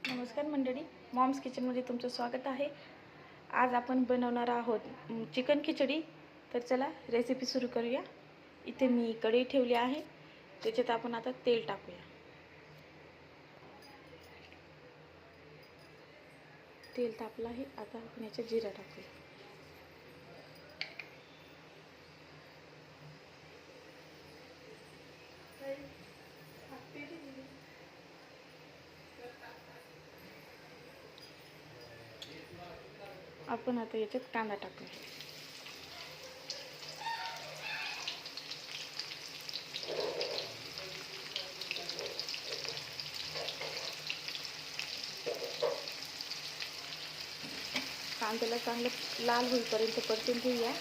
नमस्कार मंडळी, मॉम्स किचनमध्ये तुमचं स्वागत आहे। आज आपण बनवणार आहोत चिकन खिचडी। तर चला रेसिपी सुरू करूया। इथे मी कढई ठेवली आहे, त्याच्यात आपण आता तेल टाकूया। तेल तापलं आहे, आता आपण याच्यात जिरा टाकूया। आपण आता याच्यात कांदा टाकूया। कांद्याला चांगलं लाल होईपर्यंत परतून घेऊया।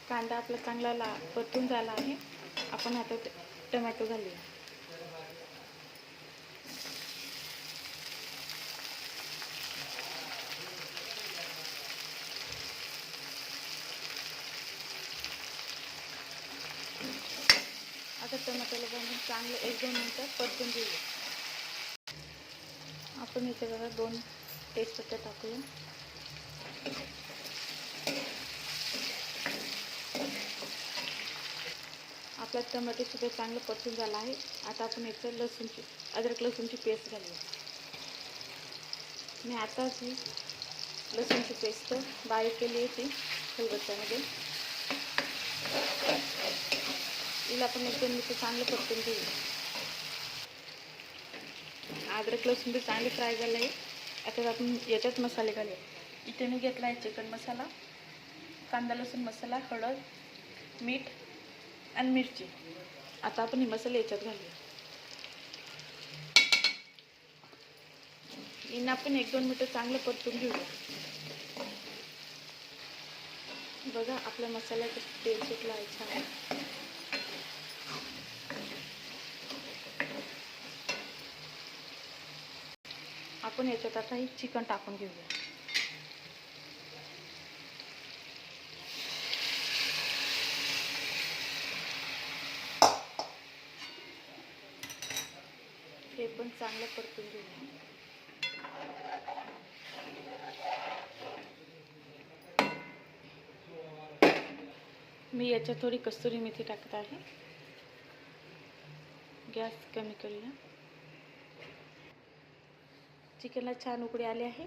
कांदा आपला चांगला परतून झाला आहे, आपण आता टोमॅटो घालूया। आता टोमॅटोला बनवून चांगलं 1-2 मिनिटं परतून घेऊया। आपण याच्यावर 2 तेजपत्ते टाकूया। आपला टोमॅटो सुद्धा चांगलं परतून झाला आहे। आता आपण याच्यात अद्रक लसूणची पेस्ट घालूया। मी आता ही लसूणची पेस्ट बारीक केली आहे ती खलबत्त्यामध्ये। हिला आपण 1-2 मिनिटं चांगलं परतून घेऊया। अद्रक लसूण चांगले फ्राय झाले आहे। आता आपण याच्यात मसाले घालूया। इथे मी घेतला आहे चिकन मसाला, कांदा लसूण मसाला, हळद, मीठ आणि मिरची। आता आपण हे मसाले याच्यात घालूया। यांना आपण 1-2 मिनिटं चांगलं परतून घेऊया। बघा आपल्या मसाल्याचं तेल सुटलं आहे छान। आपण याच्यात आता हे चिकन टाकून घेऊया। हे पण चांगलं परतून घेऊया। मी याच्यात थोडी कस्तुरी मेथी टाकत आहे। गॅस कमी करूया। चिकनला छान उकळी आली आहे।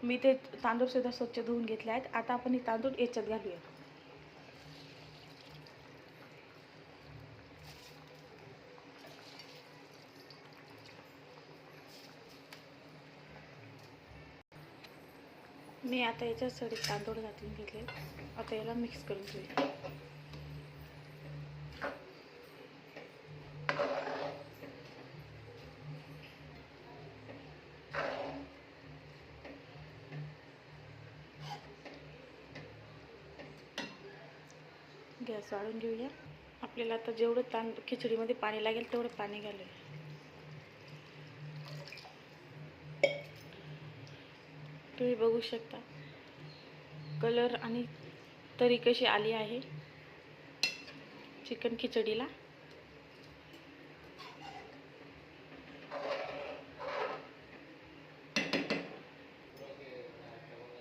मी ते तांदूळ सुद्धा स्वच्छ धुवून घेतले आहेत। आता आपण हे तांदूळ याच्यात घालूया। मी आता याच्यात सगळे तांदूळ घालून घेतले। आता याला मिक्स करून घेऊया। गॅस वाढवून घेऊया। आपल्याला आता जेवढं खिचडीमध्ये पाणी लागेल तेवढं पाणी घालूया। तुम्ही बघू शकता कलर आणि तरी कशी आली आहे चिकन खिचडीला।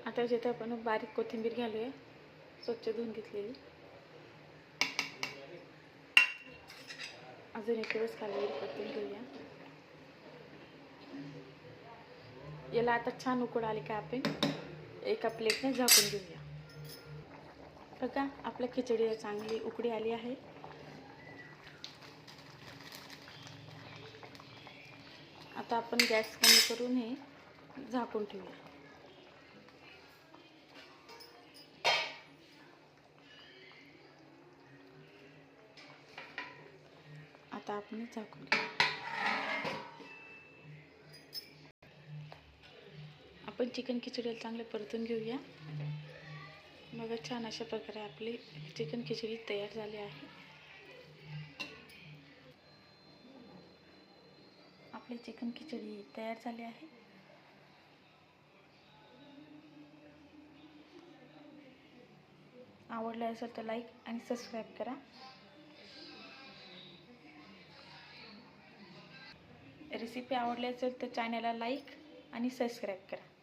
आता याच्यात आपण बारीक कोथिंबीर घालूया, स्वच्छ धुवून घेतलेली। अजून एक वेळेस खाली परतून घेऊया। याला आता छान उकळ आली का आपण एका प्लेटने झाकून घेऊया। बघा आपल्या खिचडीला चांगली उकळी आली आहे। आता आपण गॅस कमी करून हे झाकून ठेवूया। आता आपण झाकून घेऊया। आपण चिकन खिचडीला चांगले परतून घेऊया। मग छान अशा प्रकारे आपली चिकन खिचडी तयार झाली आहे। आपली चिकन खिचडी तयार झाली आहे। आवडले असेल तर लाईक आणि सबस्क्राईब करा। रेसिपी आवडली असेल तर चॅनलला लाईक आणि सबस्क्राईब करा.